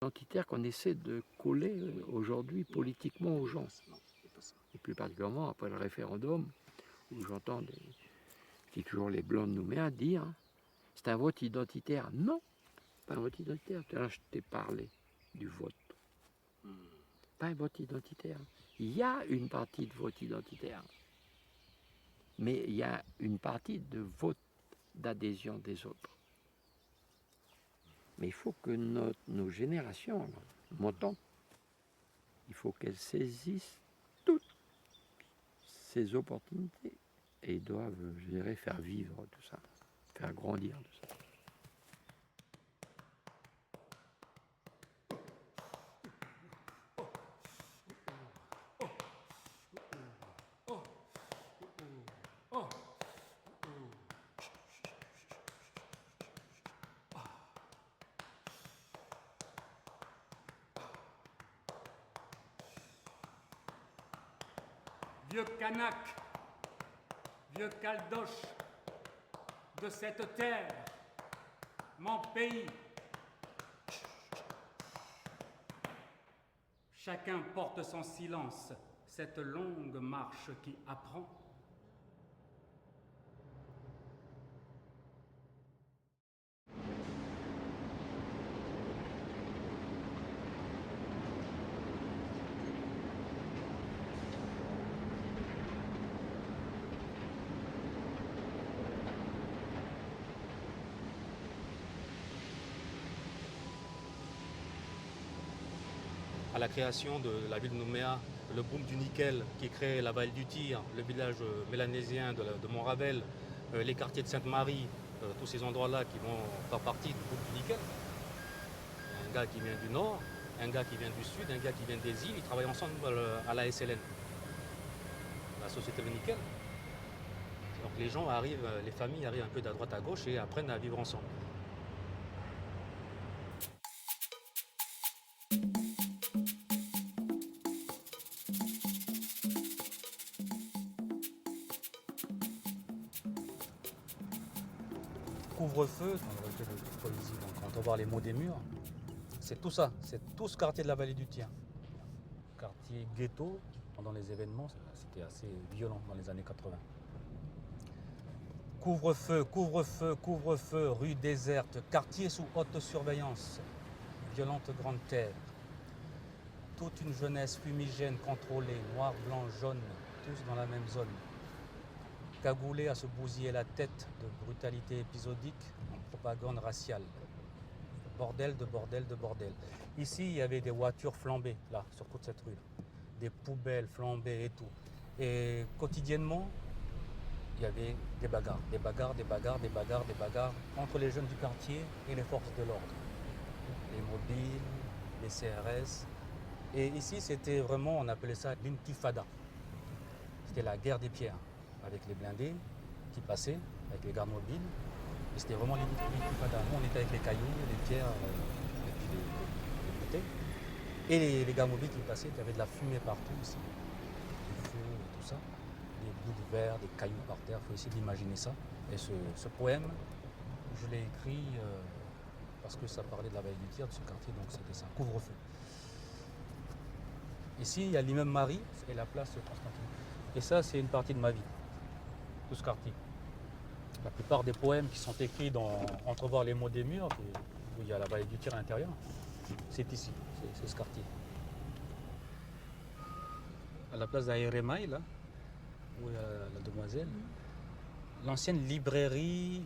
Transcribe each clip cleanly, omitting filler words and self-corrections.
identitaire qu'on essaie de coller aujourd'hui politiquement aux gens. Et plus particulièrement après le référendum, où j'entends toujours les blancs de Nouméa dire « c'est un vote identitaire ». Non, pas un vote identitaire. Là, je t'ai parlé du vote. Pas un vote identitaire. Il y a une partie de vote identitaire, mais il y a une partie de vote d'adhésion des autres. Mais il faut que nos générations montantes, il faut qu'elles saisissent toutes ces opportunités et doivent, je dirais, faire vivre tout ça, faire grandir tout ça. Vieux Kanak, vieux Caldoche de cette terre, mon pays. Chacun porte son silence, cette longue marche qui apprend. À la création de la ville de Nouméa, le boom du nickel qui crée la vallée du Tyr, le village mélanésien de Montravel, les quartiers de Sainte-Marie, tous ces endroits-là qui vont faire partie du boom du nickel. Un gars qui vient du nord, un gars qui vient du sud, un gars qui vient des îles, ils travaillent ensemble à la SLN, la Société Le Nickel. Donc les gens arrivent, les familles arrivent un peu de droite à gauche et apprennent à vivre ensemble. Couvre-feu, on refait de poésie, donc quand on voit les mots des murs, c'est tout ça, c'est tout ce quartier de la vallée du Tyr. Quartier ghetto, pendant les événements, c'était assez violent dans les années 80. Couvre-feu, couvre-feu, couvre-feu, rue déserte, quartier sous haute surveillance, violente grande terre. Toute une jeunesse fumigène contrôlée, noir, blanc, jaune, tous dans la même zone. Cagoulés à se bousiller la tête de brutalité épisodique en propagande raciale. Bordel de bordel de bordel. Ici, il y avait des voitures flambées, là, sur toute cette rue. Des poubelles flambées et tout. Et quotidiennement, il y avait des bagarres, des bagarres, des bagarres, des bagarres, des bagarres entre les jeunes du quartier et les forces de l'ordre. Les mobiles, les CRS. Et ici, c'était vraiment, on appelait ça l'intifada. C'était la guerre des pierres, avec les blindés qui passaient, avec les gardes mobiles. Et c'était vraiment l'intifada. Nous, on était avec les cailloux, les pierres, et puis les bouteilles. Et les gardes mobiles qui passaient, il y avait de la fumée partout ici. Du feu et tout ça. Des bouts de verre, des cailloux par terre, il faut essayer d'imaginer ça. Et ce poème, je l'ai écrit parce que ça parlait de la vallée du Tyr, de ce quartier, donc c'était ça, couvre-feu. Ici, il y a l'immeuble Marie et la place Constantine. Et ça, c'est une partie de ma vie, tout ce quartier. La plupart des poèmes qui sont écrits dans Entrevoir les mots des murs, où il y a la vallée du Tyr à l'intérieur, c'est ici, c'est ce quartier. À la place d'Aéremaï, là, où il y a la demoiselle, l'ancienne librairie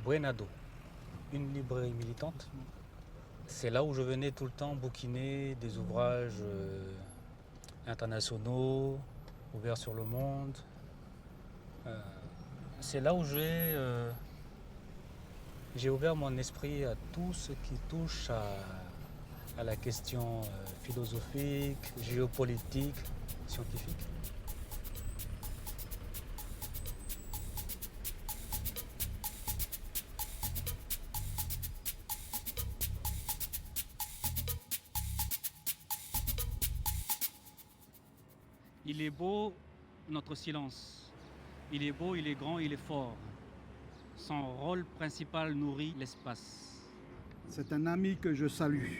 Buenado, une librairie militante. C'est là où je venais tout le temps bouquiner des ouvrages internationaux, ouverts sur le monde. C'est là où j'ai ouvert mon esprit à tout ce qui touche à la question philosophique, géopolitique, scientifique. Il est beau, notre silence. Il est beau, il est grand, il est fort. Son rôle principal nourrit l'espace. C'est un ami que je salue.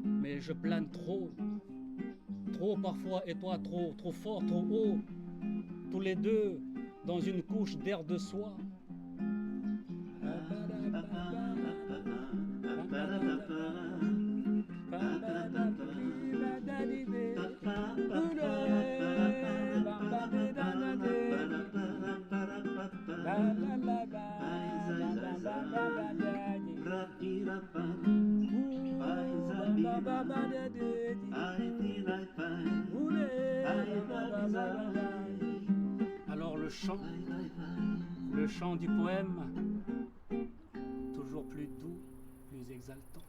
mais je plane trop. Trop parfois, et toi trop, trop fort, trop haut. Tous les deux dans une couche d'air de soie. Alors le chant du poème, toujours plus doux, plus exaltant.